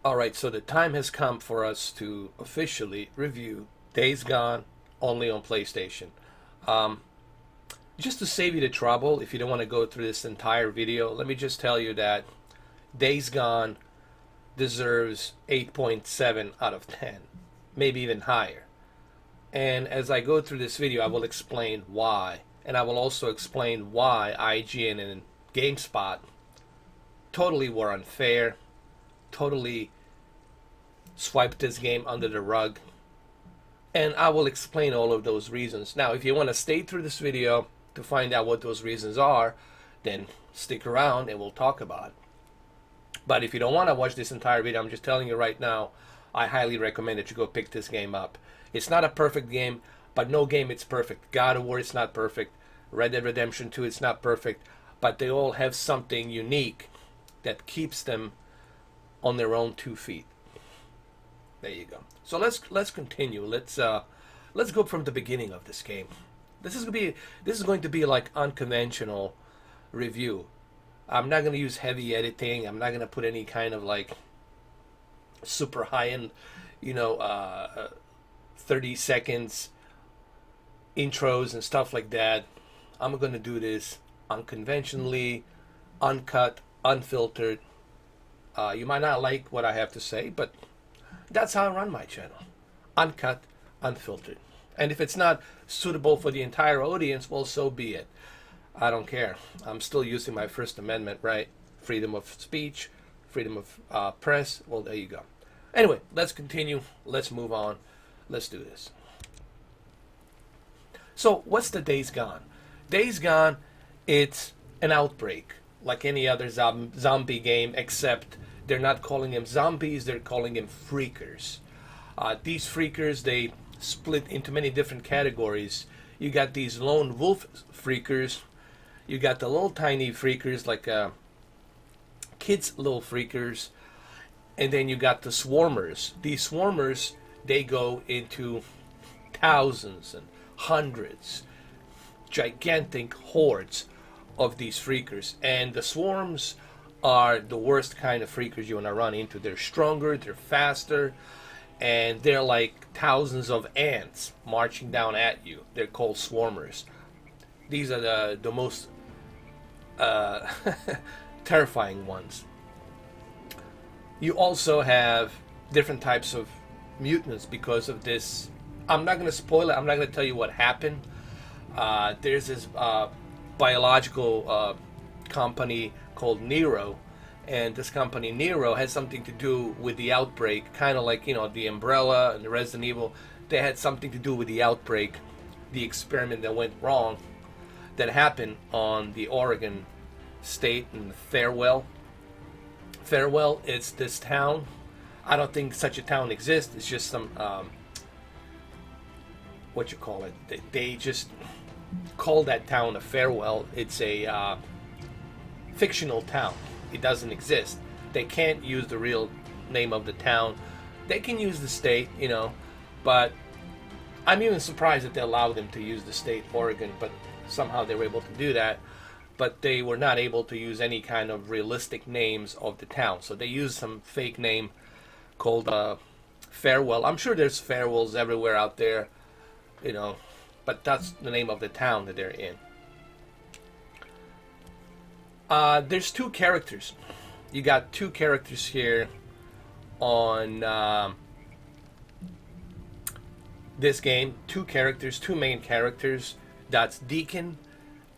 Alright, so the time has come for us to officially review Days Gone only on PlayStation. Um, just to save you the trouble, if you don't want to go through this entire video, let me just tell you that Days Gone deserves 8.7 out of 10, maybe even higher. And as I go through this video, I will explain why. And I will also explain why IGN and GameSpot totally were unfair, totally swiped this game under the rug. And I will explain all of those reasons. Now, if you want to stay through this video to find out what those reasons are, then stick around and we'll talk about it. But if you don't want to watch this entire video, I'm just telling you right now, I highly recommend that you go pick this game up. It's not a perfect game, but no game is perfect. God of War is not perfect. Red Dead Redemption 2 is not perfect. But they all have something unique that keeps them on their own 2 feet. There you go. So let's continue. Let's go from the beginning of this game. This is going to be like unconventional review. I'm not going to use heavy editing. I'm not going to put any kind of like super high end, 30 seconds intros and stuff like that. I'm going to do this unconventionally, uncut, unfiltered. You might not like what I have to say, but that's how I run my channel. Uncut, unfiltered. And if it's not suitable for the entire audience, well, so be it. I don't care. I'm still using my First Amendment right. Freedom of speech, freedom of press. Well, there you go. Anyway, let's continue. Let's move on. Let's do this. So, what's the Days Gone? Days Gone, it's an outbreak, like any other zombie game, except they're not calling them zombies, they're calling them freakers. These freakers, they split into many different categories. You got these lone wolf freakers, you got the little tiny freakers, like kids' little freakers, and then you got the swarmers. These swarmers, they go into thousands and hundreds, gigantic hordes of these freakers. And the swarms are the worst kind of freakers you want to run into. They're stronger, they're faster, and they're like thousands of ants marching down at you. They're called swarmers. These are the most terrifying ones. You also have different types of mutants because of this. I'm not going to spoil it. I'm not going to tell you what happened. There's this biological company called Nero, and this company Nero has something to do with the outbreak, kind of like the Umbrella and the Resident Evil. They had something to do with the outbreak, the experiment that went wrong, that happened on the Oregon state in Farewell. Farewell, it's this town. I don't think such a town exists. It's just some what you call it. They just call that town a Farewell. It's a fictional town. It doesn't exist. They can't use the real name of the town. They can use the state, but I'm even surprised that they allowed them to use the state Oregon, but somehow they were able to do that. But they were not able to use any kind of realistic names of the town. So they used some fake name called Farewell. I'm sure there's Farewells everywhere out there, but that's the name of the town that they're in. There's two characters. You got two characters here on this game. Two main characters. That's Deacon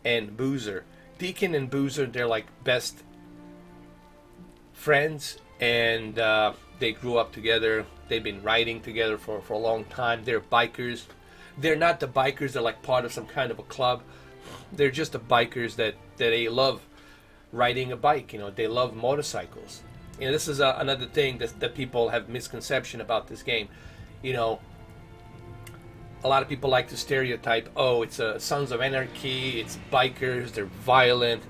and Boozer. Deacon and Boozer, they're like best friends, and they grew up together. They've been riding together for a long time. They're bikers. They're not the bikers. They're like part of some kind of a club. They're just the bikers that they love riding a bike. They love motorcycles. This is another thing that people have misconception about this game. A lot of people like to stereotype, it's Sons of Anarchy, it's bikers, they're violent,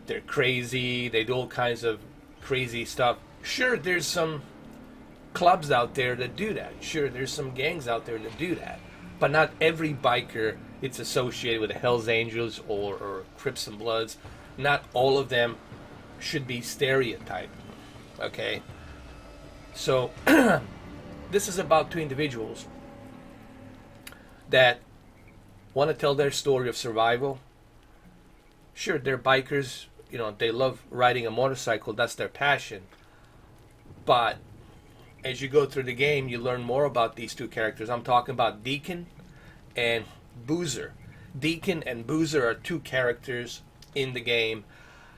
they're crazy, they do all kinds of crazy stuff. Sure, there's some clubs out there that do that. Sure, there's some gangs out there that do that. But not every biker it's associated with the Hells Angels or Crips and Bloods. Not all of them should be stereotyped. Okay? So this is about two individuals that want to tell their story of survival. Sure, they're bikers, you know, they love riding a motorcycle, that's their passion. But as you go through the game, you learn more about these two characters. I'm talking about Deacon and Boozer. Deacon and Boozer are two characters in the game.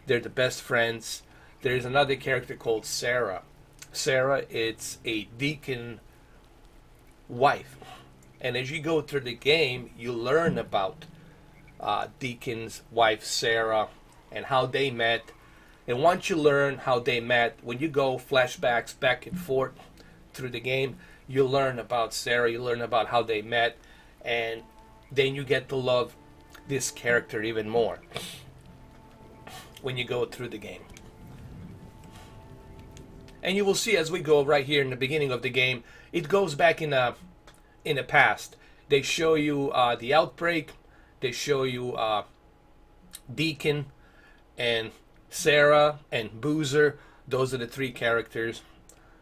They're the best friends. There's another character called Sarah. Sarah, it's a Deacon wife. And as you go through the game, you learn about Deacon's wife, Sarah, and how they met. And once you learn how they met, when you go flashbacks back and forth through the game, you learn about Sarah, you learn about how they met, and then you get to love this character even more when you go through the game. And you will see as we go right here in the beginning of the game, it goes back in the past. They show you the outbreak, they show you Deacon and Sarah and Boozer. Those are the three characters.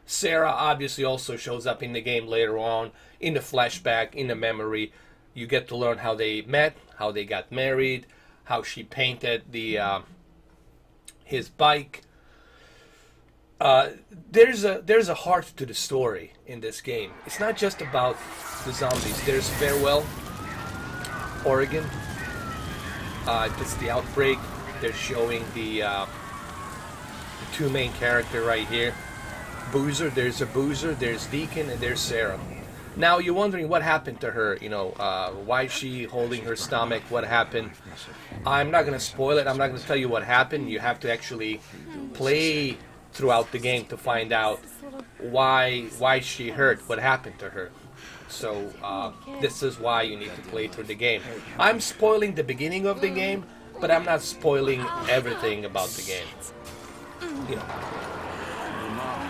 Sarah obviously also shows up in the game later on, in the flashback, in the memory. You get to learn how they met, how they got married, how she painted his bike. There's a heart to the story in this game. It's not just about the zombies. There's Farewell, Oregon. It's the outbreak. They're showing the two main character right here. Boozer. There's a Boozer. There's Deacon, and there's Sarah. Now you're wondering what happened to her. You know, why is she holding her stomach? What happened? I'm not gonna spoil it. I'm not gonna tell you what happened. You have to actually play throughout the game to find out why she hurt, what happened to her. So this is why you need to play through the game. I'm spoiling the beginning of the game, but I'm not spoiling everything about the game. You know,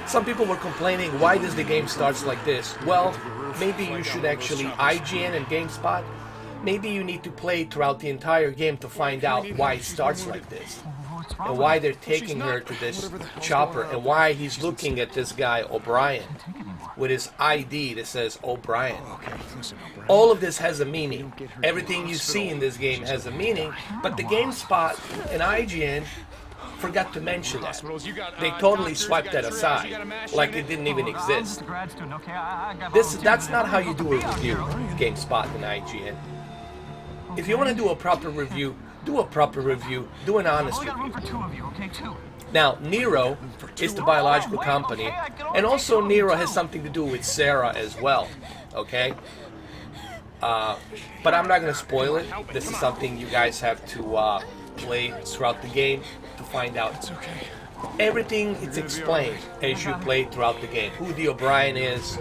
some people were complaining, why does the game starts like this? Well, maybe you should actually IGN and GameSpot. Maybe you need to play throughout the entire game to find out why it starts like this. And why they're taking her to this chopper, and why he's looking at this guy O'Brien with his ID that says O'Brien. All of this has a meaning. Everything you see in this game has a meaning, but the GameSpot and IGN forgot to mention that. They totally swiped that aside, like it didn't even exist. That's not how you do a review, GameSpot and IGN. If you want to do a proper review, do a proper review, do an honest review. Now, Nero is the biological company, and also Nero has something to do with Sarah as well, okay? But I'm not going to spoil it. This is something you guys have to play throughout the game to find out. Everything is explained as you play throughout the game. Who the O'Brien is,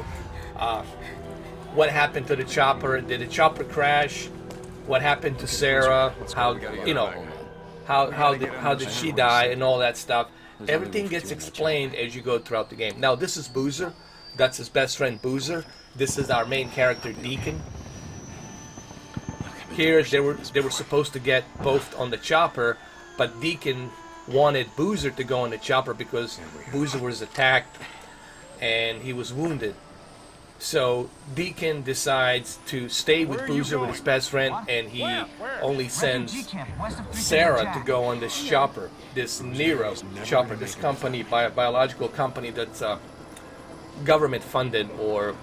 what happened to the chopper, did the chopper crash? What happened to Sarah? How did she die and all that stuff? Everything gets explained as you go throughout the game. Now this is Boozer. That's his best friend Boozer. This is our main character Deacon. Here they were supposed to get both on the chopper, but Deacon wanted Boozer to go on the chopper because Boozer was attacked and he was wounded. So Deacon decides to stay with Boozer, with his best friend, and he only sends Sarah to go on this chopper, this Nero chopper, this company, biological company that's government funded or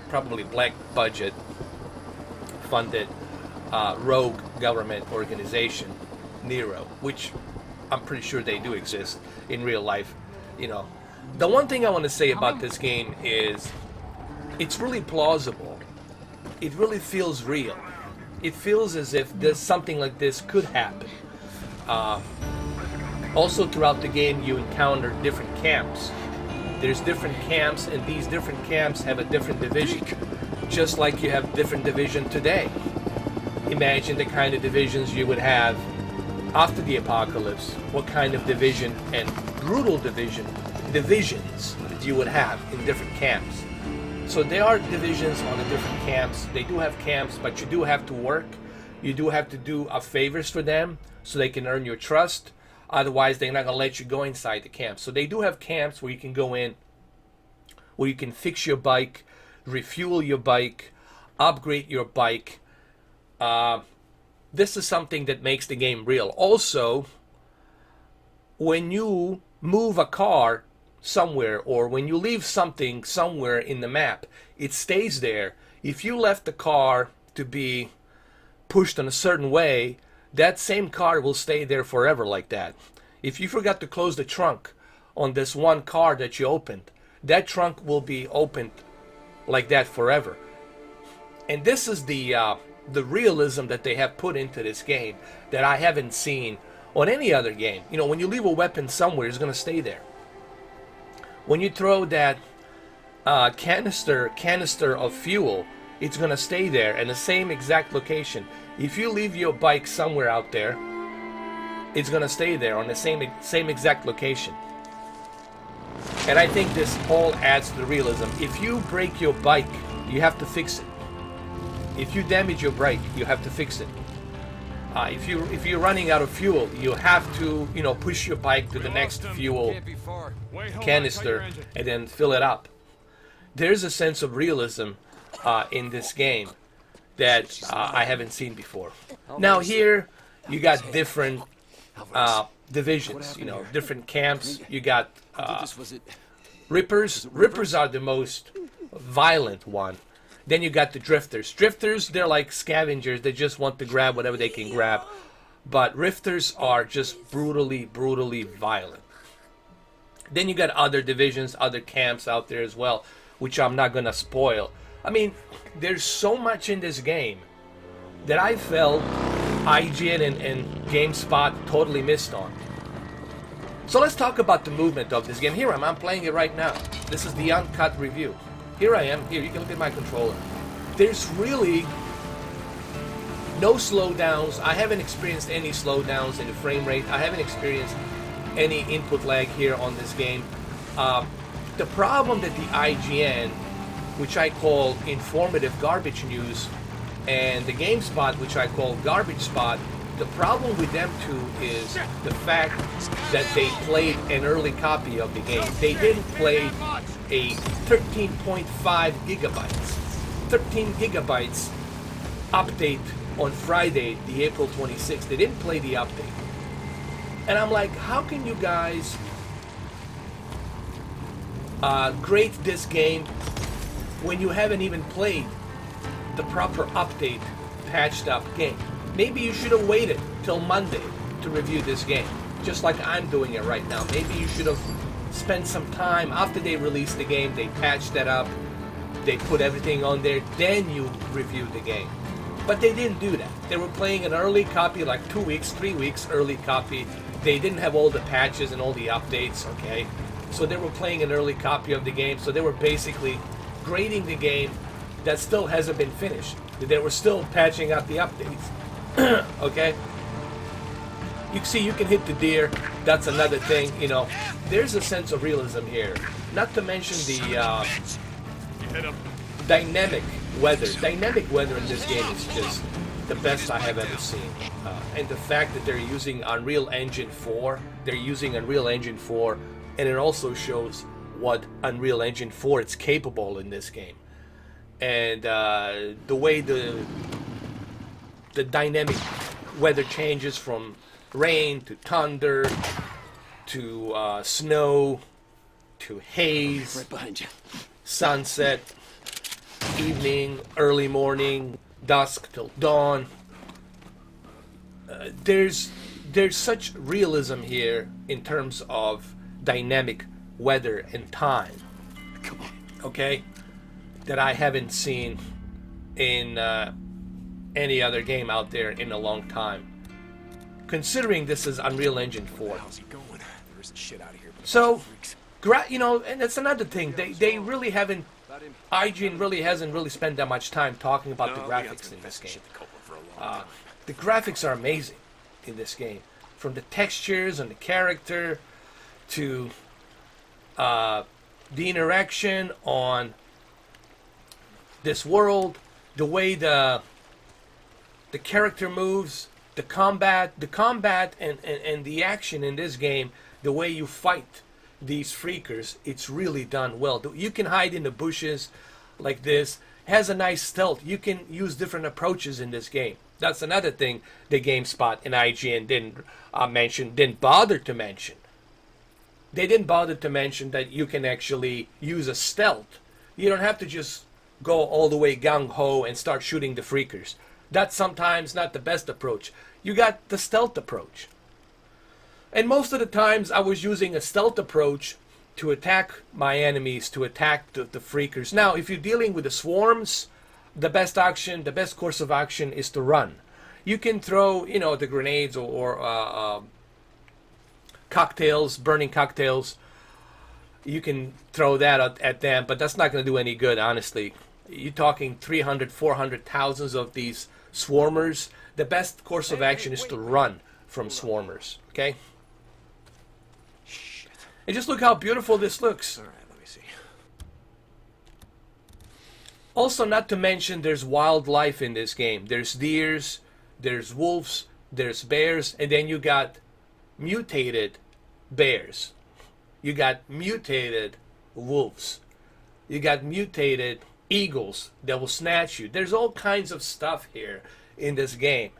probably black budget funded rogue government organization, Nero, which I'm pretty sure they do exist in real life. You know, the one thing I want to say about this game is it's really plausible. It really feels real. It feels as if something like this could happen. Also throughout the game you encounter different camps. There's different camps, and these different camps have a different division. Just like you have different division today. Imagine the kind of divisions you would have after the apocalypse. What kind of division and brutal divisions you would have in different camps. So there are divisions on the different camps. They do have camps, but you do have to work. You do have to do favors for them so they can earn your trust. Otherwise, they're not going to let you go inside the camp. So they do have camps where you can go in where you can fix your bike, refuel your bike, upgrade your bike. This is something that makes the game real. Also, when you move a car somewhere, or when you leave something somewhere in the map, it stays there. If you left the car to be pushed in a certain way, that same car will stay there forever like that. If you forgot to close the trunk on this one car that you opened, that trunk will be opened like that forever. And this is the realism that they have put into this game that I haven't seen on any other game. You know, when you leave a weapon somewhere, it's going to stay there. When you throw that canister of fuel, it's going to stay there in the same exact location. If you leave your bike somewhere out there, it's going to stay there on the same exact location. And I think this all adds to the realism. If you break your bike, you have to fix it. If you damage your bike, you have to fix it. If you're running out of fuel, you have to, you know, push your bike to the next fuel canister and then fill it up. There's a sense of realism in this game that I haven't seen before. Now here you got different divisions, you know, different camps. You got Rippers. Rippers are the most violent one. Then you got the Drifters. Drifters, they're like scavengers. They just want to grab whatever they can grab. But Rifters are just brutally violent. Then you got other divisions, other camps out there as well, which I'm not going to spoil. I mean, there's so much in this game that I felt IGN and GameSpot totally missed on. So let's talk about the movement of this game. Here I'm playing it right now. This is the Uncut review. Here I am. Here, you can look at my controller. There's really no slowdowns. I haven't experienced any slowdowns in the frame rate. I haven't experienced any input lag here on this game. The problem that the IGN, which I call informative garbage news, and the GameSpot, which I call garbage spot, the problem with them two is the fact that they played an early copy of the game. They didn't play a 13.5 gigabytes, 13 gigabytes update on Friday, the April 26th. They didn't play the update. And I'm like, how can you guys grade this game when you haven't even played the proper update, patched up game? Maybe you should have waited till Monday to review this game, just like I'm doing it right now. Maybe you should have spent some time after they released the game, they patched that up, they put everything on there, then you review the game. But they didn't do that. They were playing an early copy, like 2 weeks, 3 weeks early copy. They didn't have all the patches and all the updates, okay? So they were playing an early copy of the game, so they were basically grading the game that still hasn't been finished. They were still patching out the updates. Okay? You see, you can hit the deer. That's another thing, you know. There's a sense of realism here. Not to mention the dynamic weather. Dynamic weather in this game is just the best I have ever seen. And the fact that they're using Unreal Engine 4, and it also shows what Unreal Engine 4 is capable in this game. And the way the dynamic weather changes from rain to thunder to snow to haze, right behind you. sunset, evening, early morning, dusk till dawn. There's such realism here in terms of dynamic weather and time. Come on. Okay, that I haven't seen in any other game out there in a long time. Considering this is Unreal Engine 4. How's he going? There isn't shit out of here. So, you know, and that's another thing. They really haven't. IGN really hasn't really spent that much time talking about the graphics in this game. The graphics are amazing in this game, from the textures and the character to the interaction on this world, the way the character moves, the combat and the action in this game, the way you fight. these freakers, it's really done well. You can hide in the bushes like this. Has a nice stealth. You can use different approaches in this game. That's another thing the GameSpot and IGN didn't bother to mention. They didn't bother to mention that you can actually use a stealth. You don't have to just go all the way gung-ho and start shooting the freakers. That's sometimes not the best approach. You got the stealth approach. And most of the times I was using a stealth approach to attack my enemies, to attack the freakers. Now, if you're dealing with the swarms, the best course of action is to run. You can throw, the grenades or cocktails, burning cocktails. You can throw that at them, but that's not going to do any good, honestly. You're talking 300, 400,000 of these swarmers. The best course of action is to run from swarmers, okay? Shit. And just look how beautiful this looks. All right, let me see. Also, not to mention, there's wildlife in this game. There's deers, there's wolves, there's bears, and then you got mutated bears. You got mutated wolves. You got mutated eagles that will snatch you. There's all kinds of stuff here in this game.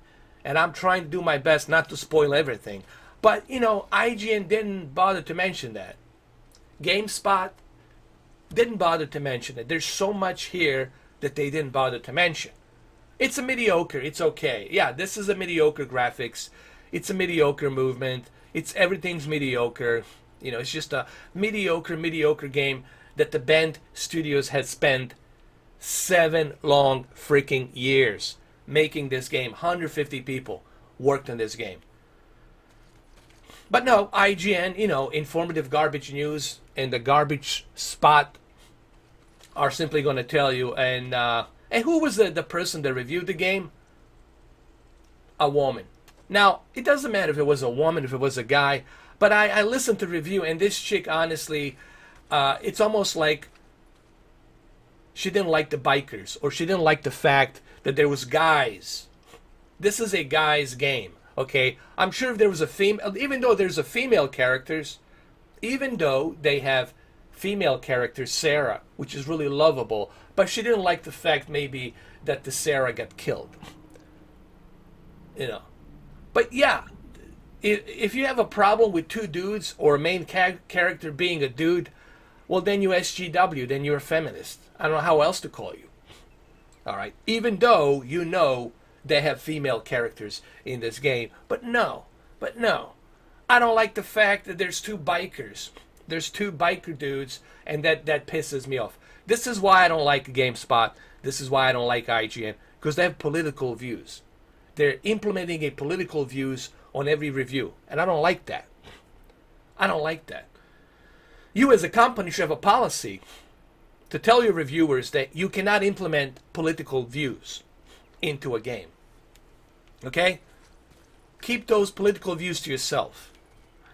And I'm trying to do my best not to spoil everything. But, IGN didn't bother to mention that. GameSpot didn't bother to mention it. There's so much here that they didn't bother to mention. It's a mediocre. It's okay. Yeah, this is a mediocre graphics. It's a mediocre movement. Everything's mediocre. It's just a mediocre game that the BendStudios has spent 7 long freaking years making this game. 150 people worked on this game. But no, IGN, informative garbage news and the garbage spot are simply going to tell you. And who was the person that reviewed the game? A woman. Now, it doesn't matter if it was a woman, if it was a guy, but I listened to the review, and this chick, honestly, it's almost like she didn't like the bikers, or she didn't like the fact that there was guys. This is a guy's game, okay? I'm sure if there was a female, even though there's a female characters, even though they have female characters, Sarah, which is really lovable, but she didn't like the fact maybe that the Sarah got killed. But yeah, if you have a problem with 2 dudes or a main character being a dude, well, then you SGW, then you're a feminist. I don't know how else to call you. All right, even though they have female characters in this game, but no, I don't like the fact that there's 2 bikers. There's 2 biker dudes, and that pisses me off. This is why I don't like GameSpot. This is why I don't like IGN, because they have political views. They're implementing a political views on every review, and I don't like that. I don't like that. You as a company should have a policy to tell your reviewers that you cannot implement political views into a game. Okay? Keep those political views to yourself,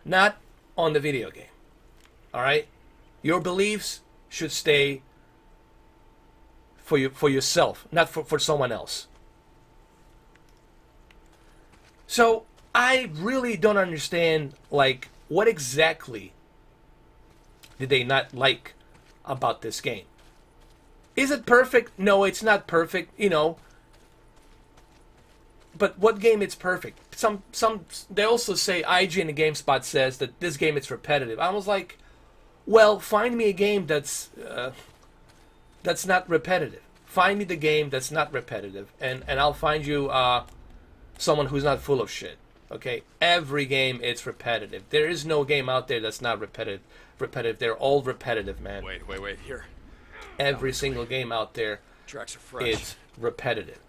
not on the video game. All right? Your beliefs should stay for yourself, not for someone else. So I really don't understand, what exactly did they not like about this game? Is it perfect? No, it's not perfect, But what game is perfect? Some they also say, IGN and GameSpot says that this game is repetitive. I was like, well, find me a game that's not repetitive. Find me the game that's not repetitive, and I'll find you someone who's not full of shit. Okay, every game is repetitive. There is no game out there that's not repetitive. They're all repetitive, man. Wait, here. Every single game out there Tracks are fresh. is repetitive.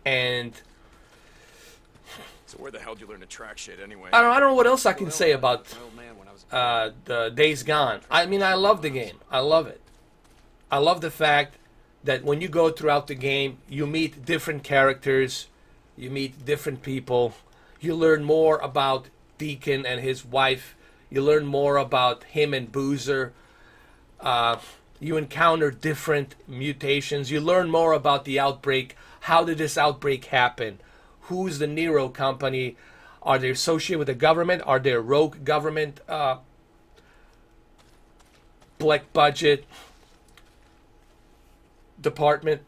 And So where the hell did you learn to track shit anyway? I don't know what else I can say about the Days Gone. I mean, I love the game. I love it. I love the fact that when you go throughout the game, you meet different characters, you meet different people, you learn more about Deacon and his wife, you learn more about him and Boozer, you encounter different mutations, you learn more about the outbreak. How did this outbreak happen? Who's the Nero company? Are they associated with the government? Are they a rogue government, black budget department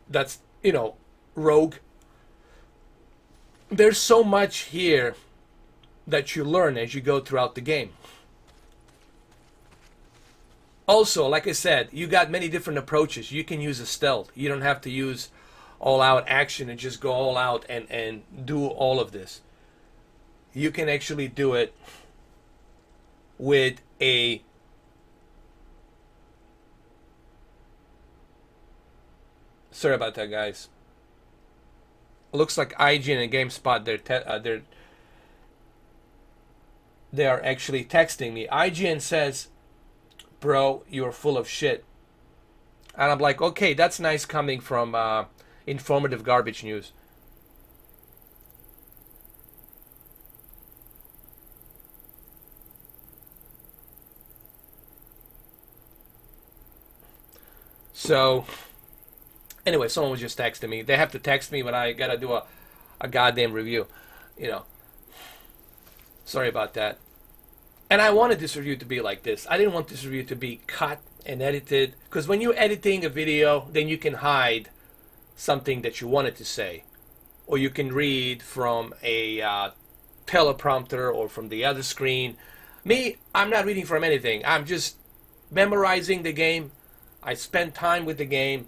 that's, you know, rogue? There's so much here that you learn as you go throughout the game. Also, like I said, you got many different approaches. You can use a stealth. You don't have to use all-out action and just go all out and do all of this. You can actually do it with a sorry about that, guys. Looks like IGN and GameSpot they are actually texting me. IGN says, "Bro, you're full of shit," and I'm like, okay, that's nice coming from informative garbage news. So, anyway, someone was just texting me. They have to text me when I gotta do a goddamn review, you know. Sorry about that. And I wanted this review to be like this. I didn't want this review to be cut and edited, because when you're editing a video, then you can hide something that you wanted to say, or you can read from a teleprompter or from the other screen. Me, I'm not reading from anything. I'm just memorizing the game. I spend time with the game,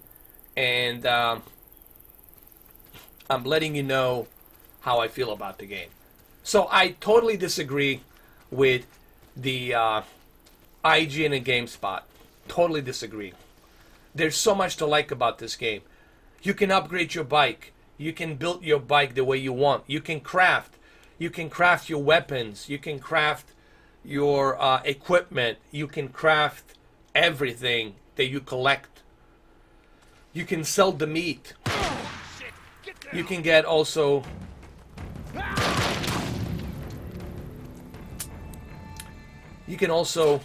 and I'm letting you know how I feel about the game. So I totally disagree with the IGN and GameSpot. Totally disagree. There's so much to like about this game. You can upgrade your bike. You can build your bike the way you want. You can craft. You can craft your weapons. You can craft your equipment. You can craft everything that you collect. You can sell the meat. You can get also... You can also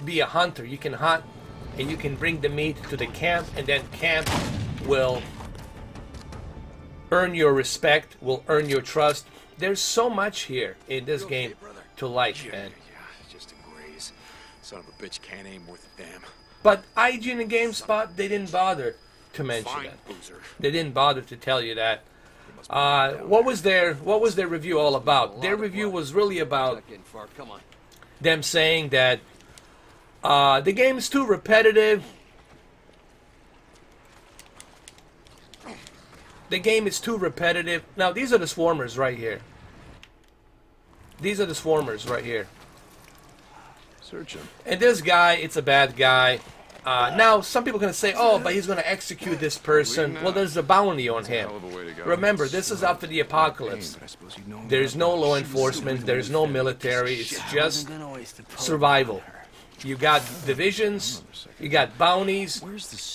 be a hunter. You can hunt, and you can bring the meat to the camp, and then camp will earn your respect, will earn your trust. There's so much here in this game to like, man. Yeah, just a graze. Son of a bitch can't aim worth a damn. But IGN and GameSpot, they didn't bother to mention that. They didn't bother to tell you that. What was their review all about? Their review was really about them saying that the game is too repetitive. The game is too repetitive. Now, these are the swarmers right here. These are the swarmers right here. Search him. And this guy, it's a bad guy. Now, some people are going to say, oh, but he's going to execute this person. Well, there's a bounty on him. Remember, this is after the apocalypse. There's no law enforcement. There's no military. It's just survival. You got divisions. You got bounties.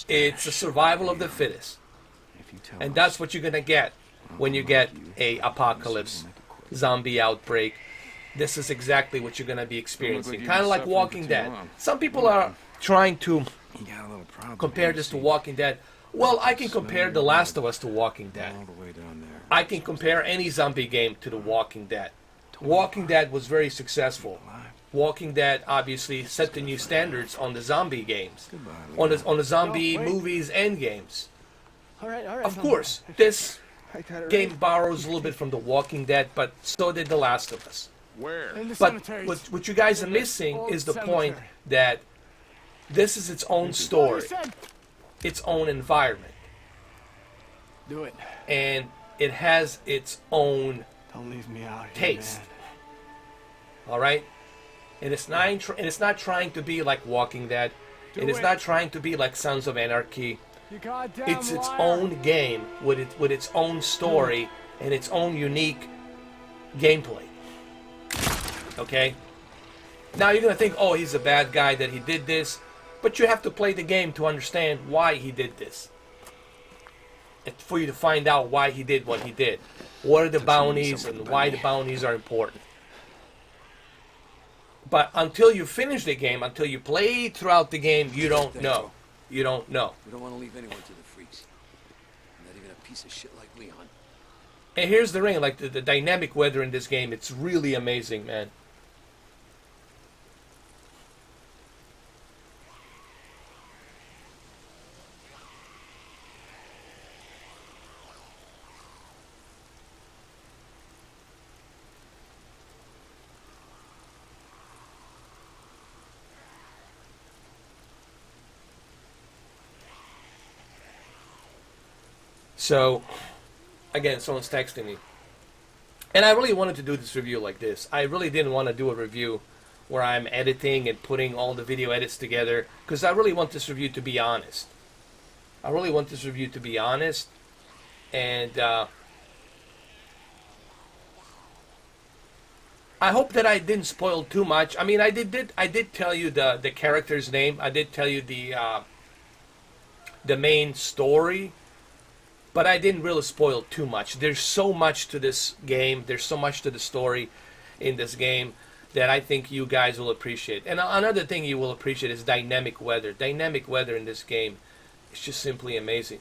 It's a survival of the fittest. And that's what you're going to get when you get a apocalypse, zombie outbreak. This is exactly what you're going to be experiencing. Kind of like Walking Dead. Some people are trying to compare this to Walking Dead. Well, I can compare The Last of Us to Walking Dead. I can compare any zombie game to The Walking Dead. Walking Dead was very successful. Walking Dead obviously set the new standards on the zombie games, on the zombie movies and games. Of course, this game borrows a little bit from The Walking Dead, but so did The Last of Us. But what you guys are missing is the point that this is its own story, its own environment. Do it. And it has its own Don't leave me out here, taste. man. All right? And it's not trying to be like Walking Dead. And it's not trying to be like Sons of Anarchy. It's its own game with its own story and its own unique gameplay. Okay? Now you're going to think, oh, he's a bad guy that he did this. But you have to play the game to understand why he did this. And for you to find out why he did what he did. What are the bounties and why the bounties are important. But until you finish the game, until you play throughout the game, you don't know. You don't know. We don't want to leave anyone to the freaks. Not even a piece of shit like Leon. And here's the ring, like the dynamic weather in this game, it's really amazing, man. So, again, someone's texting me. And I really wanted to do this review like this. I really didn't want to do a review where I'm editing and putting all the video edits together, because I really want this review to be honest. I really want this review to be honest. And I hope that I didn't spoil too much. I mean, I did tell you the character's name. I did tell you the main story. But I didn't really spoil too much. There's so much to this game. There's so much to the story in this game that I think you guys will appreciate. And another thing you will appreciate is dynamic weather. Dynamic weather in this game is just simply amazing.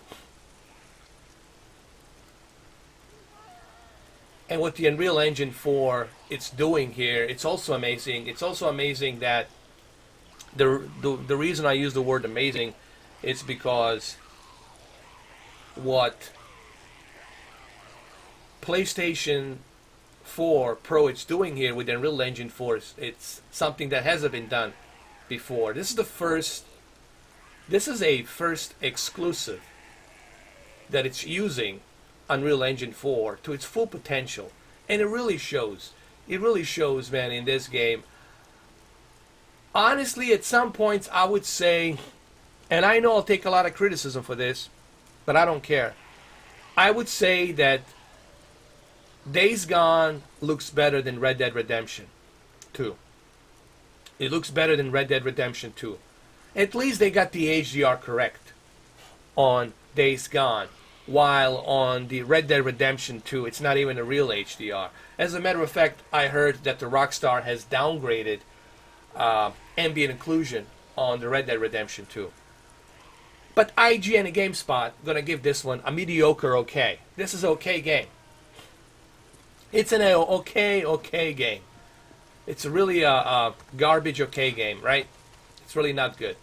And what the Unreal Engine 4 it's doing here, it's also amazing. It's also amazing that the reason I use the word amazing is because what PlayStation 4 Pro it's doing here with the Unreal Engine 4, it's something that hasn't been done before. This is a first exclusive that it's using Unreal Engine 4 to its full potential, and it really shows. It really shows, man, in this game. Honestly, at some points I would say, and I know I'll take a lot of criticism for this, but I don't care. I would say that Days Gone looks better than Red Dead Redemption 2. It looks better than Red Dead Redemption 2. At least they got the HDR correct on Days Gone, while on the Red Dead Redemption 2, it's not even a real HDR. As a matter of fact, I heard that the Rockstar has downgraded ambient occlusion on the Red Dead Redemption 2. But IGN and GameSpot gonna give this one a mediocre okay. This is okay game. It's an okay game. It's really a garbage okay game, right? It's really not good.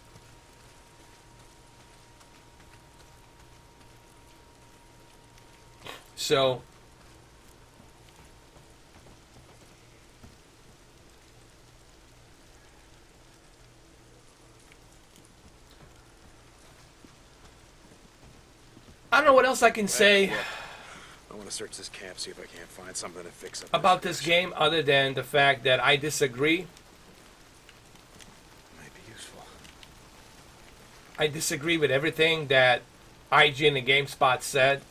So I don't know what else I can say I want to search this camp, see if I can't find something to fix up about this game other than the fact that I disagree. Might be useful. I disagree with everything that IGN and GameSpot said.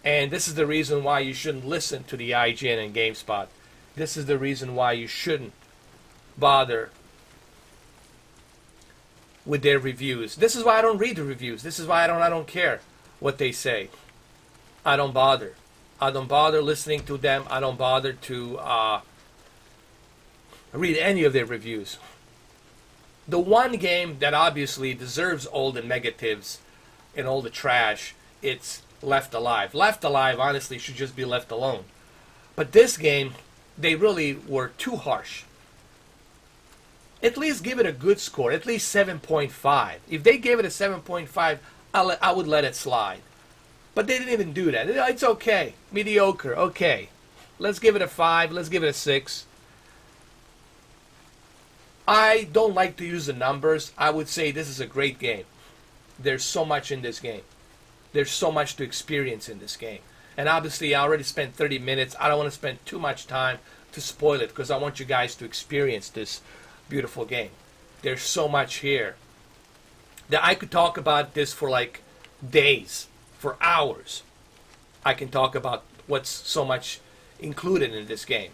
And this is the reason why you shouldn't listen to the IGN and GameSpot. This is the reason why you shouldn't bother with their reviews. This is why I don't read the reviews. This is why I don't care what they say. I don't bother. I don't bother listening to them. I don't bother to read any of their reviews. The one game that obviously deserves all the negatives and all the trash, it's Left Alive. Left Alive, honestly, should just be left alone. But this game, they really were too harsh. At least give it a good score, at least 7.5. If they gave it a 7.5, I would let it slide. But they didn't even do that. It's okay. Mediocre, okay. Let's give it a 5, let's give it a 6. I don't like to use the numbers. I would say this is a great game. There's so much in this game. There's so much to experience in this game. And obviously, I already spent 30 minutes. I don't want to spend too much time to spoil it because I want you guys to experience this beautiful game. There's so much here that I could talk about this for like days, for hours. I can talk about what's so much included in this game.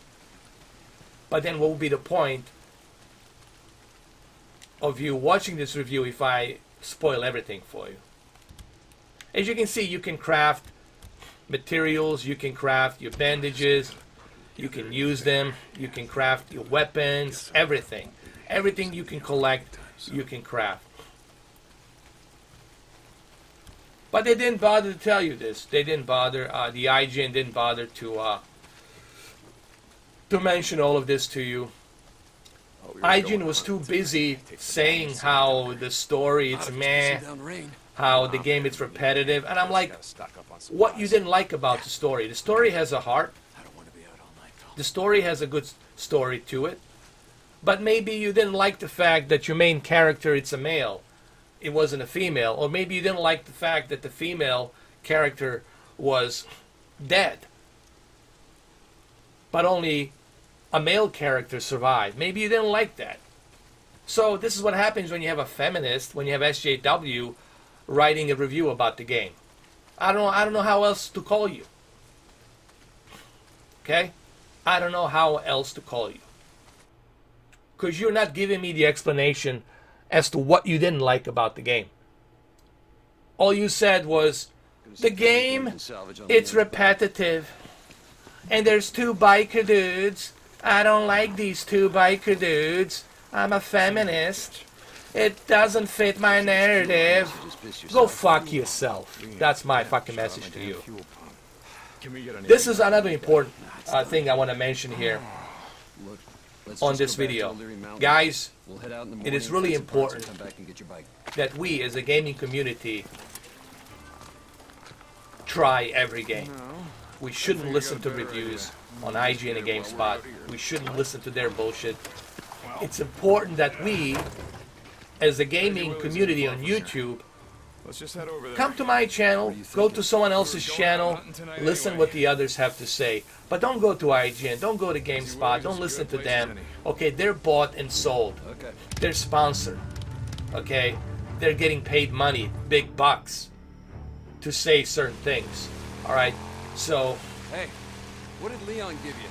But then what would be the point of you watching this review if I spoil everything for you? As you can see, you can craft materials, you can craft your bandages, you can use them, you can craft your weapons, everything. Everything you can collect, you can craft. But they didn't bother to tell you this. They didn't bother. The IGN didn't bother to mention all of this to you. IGN was too busy saying how the story it's meh, how the game it's repetitive, and I'm like, what you didn't like about the story? The story has a heart. The story has a good story to it, but maybe you didn't like the fact that your main character it's a male, it wasn't a female, or maybe you didn't like the fact that the female character was dead, but only a male character survived. Maybe you didn't like that. So this is what happens when you have a feminist, when you have SJW writing a review about the game. I don't know how else to call you. Okay? I don't know how else to call you. Because you're not giving me the explanation as to what you didn't like about the game. All you said was, the game, it's repetitive. And there's two biker dudes. I don't like these two biker dudes. I'm a feminist. It doesn't fit my narrative. Go fuck yourself. That's my fucking message to you. This is another important thing I want to mention here on this video. Guys, it is really important that we as a gaming community try every game. We shouldn't listen to reviews on IGN and GameSpot. We shouldn't listen to their bullshit. It's important that we, as a gaming community on YouTube, come to my channel, go to someone else's channel, listen what the others have to say. But don't go to IGN, don't go to GameSpot, don't listen to them. Okay, they're bought and sold. They're sponsored. Okay, they're getting paid money, big bucks, to say certain things. Alright, so... Hey, what did Leon give you?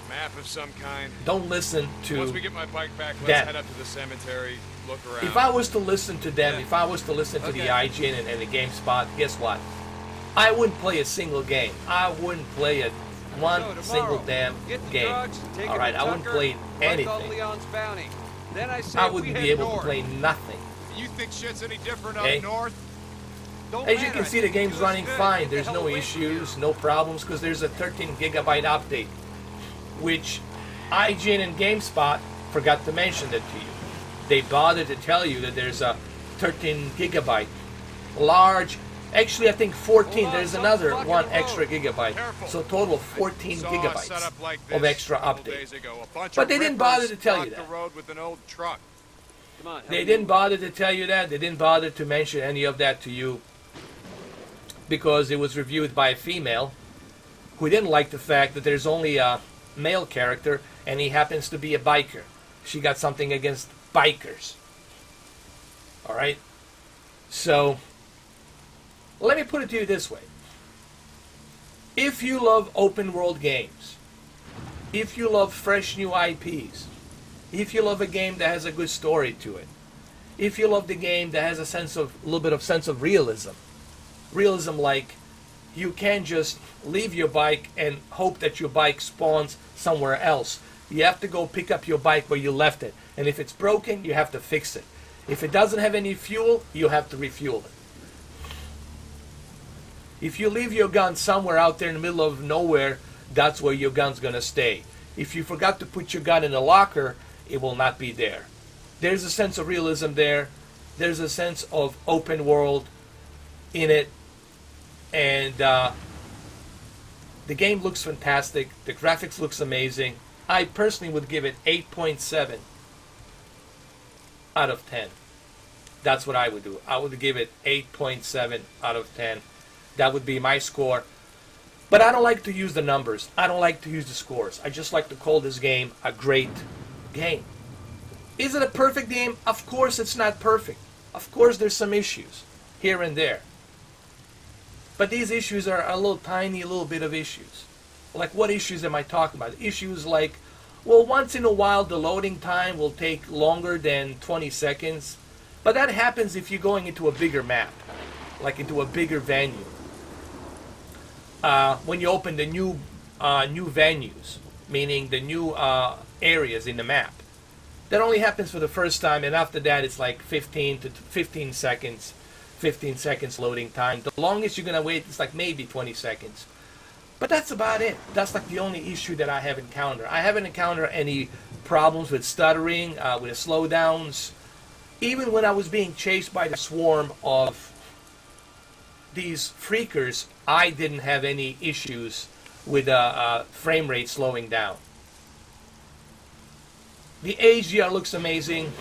Map of some kind. Don't listen to Once we get my bike back, let's them. head up to the cemetery, look around. If I was to listen to them, if I was to listen to the IGN and the GameSpot, guess what? I wouldn't play a single game. I wouldn't play one single damn game. Alright, I wouldn't play anything. I wouldn't be able to play nothing. You think shit's any different Okay. up north? As you can see, the game's running fine. There's no issues, no problems, because there's a 13 gigabyte update, which IGN and GameSpot forgot to mention that to you. They bothered to tell you that there's a 13 gigabyte large, actually I think 14, there's another one extra gigabyte, so total 14 gigabytes of extra update. But they didn't bother to tell you that. They didn't bother to tell you that. They didn't bother to mention any of that to you because it was reviewed by a female who didn't like the fact that there's only a male character and he happens to be a biker. She got something against bikers. Alright? So, let me put it to you this way. If you love open world games, if you love fresh new IPs, if you love a game that has a good story to it, if you love the game that has a little bit of sense of realism like you can't just leave your bike and hope that your bike spawns somewhere else. You have to go pick up your bike where you left it, and if it's broken, you have to fix it. If it doesn't have any fuel, you have to refuel it. If you leave your gun somewhere out there in the middle of nowhere, that's where your gun's gonna stay. If you forgot to put your gun in a locker, it will not be there. There's a sense of realism there. There's a sense of open world in it. And the game looks fantastic. The graphics looks amazing. I personally would give it 8.7 out of 10. That's what I would do. I would give it 8.7 out of 10. That would be my score. But I don't like to use the numbers. I don't like to use the scores. I just like to call this game a great game. Is it a perfect game? Of course it's not perfect. Of course there's some issues here and there. But these issues are a little tiny little bit of issues. Like what issues am I talking about? Issues like, well, once in a while the loading time will take longer than 20 seconds. But that happens if you're going into a bigger map, like into a bigger venue. When you open the new venues, meaning the new areas in the map. That only happens for the first time, and after that it's like 15 seconds, 15 seconds loading time. The longest you're gonna wait is like maybe 20 seconds. But that's about it. That's like the only issue that I have encountered. I haven't encountered any problems with stuttering, with slowdowns. Even when I was being chased by the swarm of these freakers, I didn't have any issues with frame rate slowing down. The HDR looks amazing.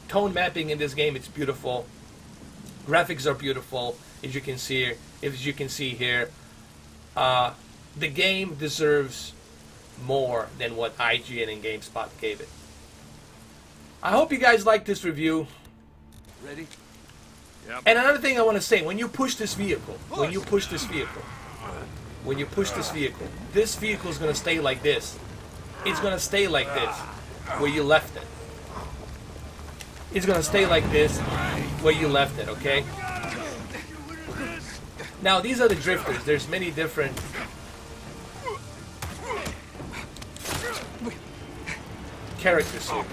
Tone mapping in this game, it's beautiful. Graphics are beautiful, as you can see here. The game deserves more than what IGN and GameSpot gave it. I hope you guys like this review. Ready? Yep. And another thing I want to say, when you push this vehicle, this vehicle is going to stay like this. It's going to stay like this, where you left it. It's going to stay like this, where you left it, okay? Now, these are the drifters. There's many different characters here.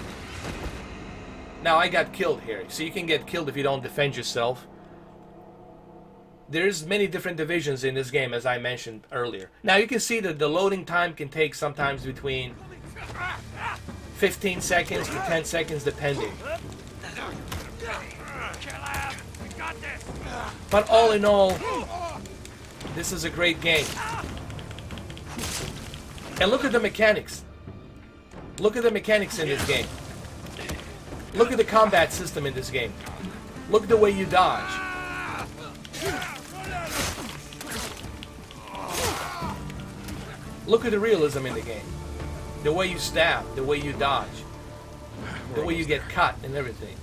Now, I got killed here. So you can get killed if you don't defend yourself. There's many different divisions in this game, as I mentioned earlier. Now, you can see that the loading time can take sometimes between 15 seconds to 10 seconds, depending. But all in all, this is a great game. And look at the mechanics. Look at the mechanics in this game. Look at the combat system in this game. Look at the way you dodge. Look at the realism in the game. The way you stab, the way you dodge, the way you get cut and everything.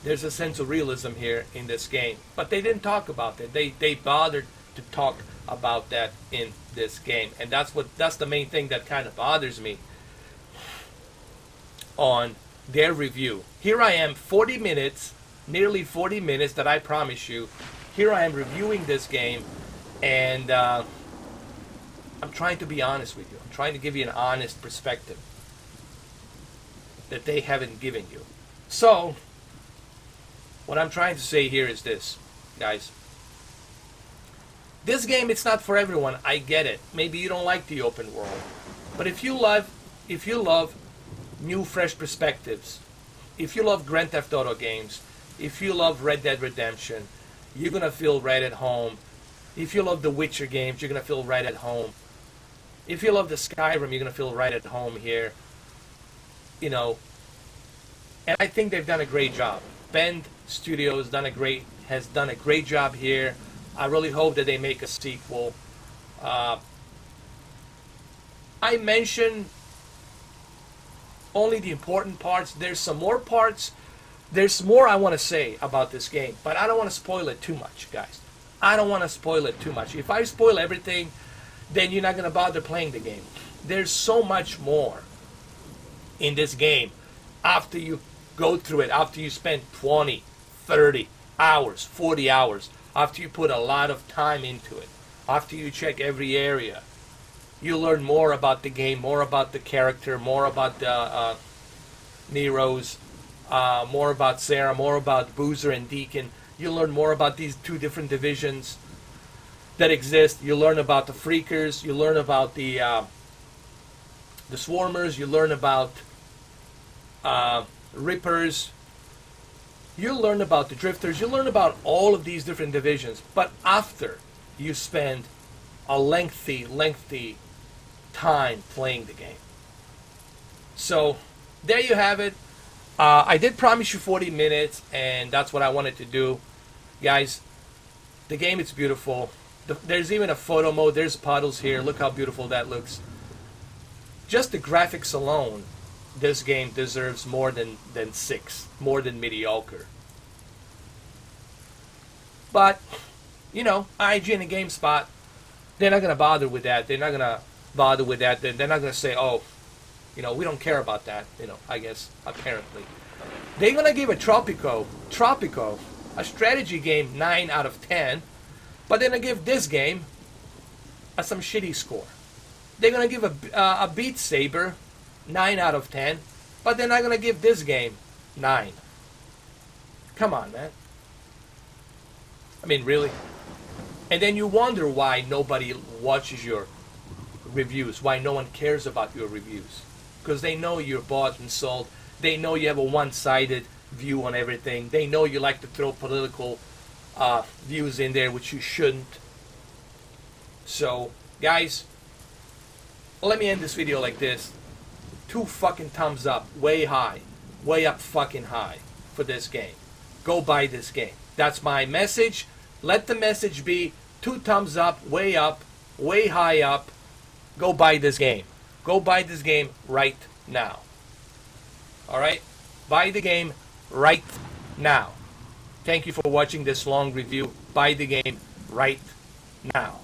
There's a sense of realism here in this game. But they didn't talk about that. They bothered to talk about that in this game. And that's the main thing that kind of bothers me on their review. Here I am, 40 minutes, nearly 40 minutes that I promise you. Here I am reviewing this game, and I'm trying to be honest with you. I'm trying to give you an honest perspective that they haven't given you. So, what I'm trying to say here is this, guys. This game, it's not for everyone. I get it. Maybe you don't like the open world. But if you love new, fresh perspectives, if you love Grand Theft Auto games, if you love Red Dead Redemption, you're going to feel right at home. If you love the Witcher games, you're going to feel right at home. If you love the Skyrim, you're going to feel right at home here. You know, and I think they've done a great job. BendStudios has done a great job here. I really hope that they make a sequel. I mentioned only the important parts. There's some more parts. There's more I want to say about this game, but I don't want to spoil it too much, guys. I don't want to spoil it too much. If I spoil everything, then you're not going to bother playing the game. There's so much more in this game after you go through it, after you spend 20, 30 hours, 40 hours, after you put a lot of time into it, after you check every area. You learn more about the game, more about the character, more about the Nero's, more about Sarah, more about Boozer and Deacon. You learn more about these two different divisions that exist. You learn about the Freakers. You learn about the Swarmers. You learn about Rippers. You learn about the Drifters. You learn about all of these different divisions. But after you spend a lengthy time playing the game. So there you have it. I did promise you 40 minutes, and that's what I wanted to do. Guys, the game is beautiful. There's even a photo mode. There's puddles here. Look how beautiful that looks. Just the graphics alone, this game deserves more than 6, more than mediocre. But, you know, IGN and GameSpot, they're not going to bother with that. They're not going to bother with that. They're not going to say, oh, you know, we don't care about that, you know, I guess, apparently. They're going to give a Tropico, a strategy game, 9 out of 10, but they're going to give this game some shitty score. They're going to give a Beat Saber 9 out of 10, but they're not going to give this game 9. Come on, man. I mean, really? And then you wonder why nobody watches your reviews, why no one cares about your reviews. Because they know you're bought and sold. They know you have a one-sided view on everything. They know you like to throw political views in there, which you shouldn't. So, guys, let me end this video like this. 2 fucking thumbs up, way high, way up fucking high for this game. Go buy this game. That's my message. Let the message be 2 thumbs up, way high up. Go buy this game. Go buy this game right now. Alright? Buy the game right now. Thank you for watching this long review. Buy the game right now.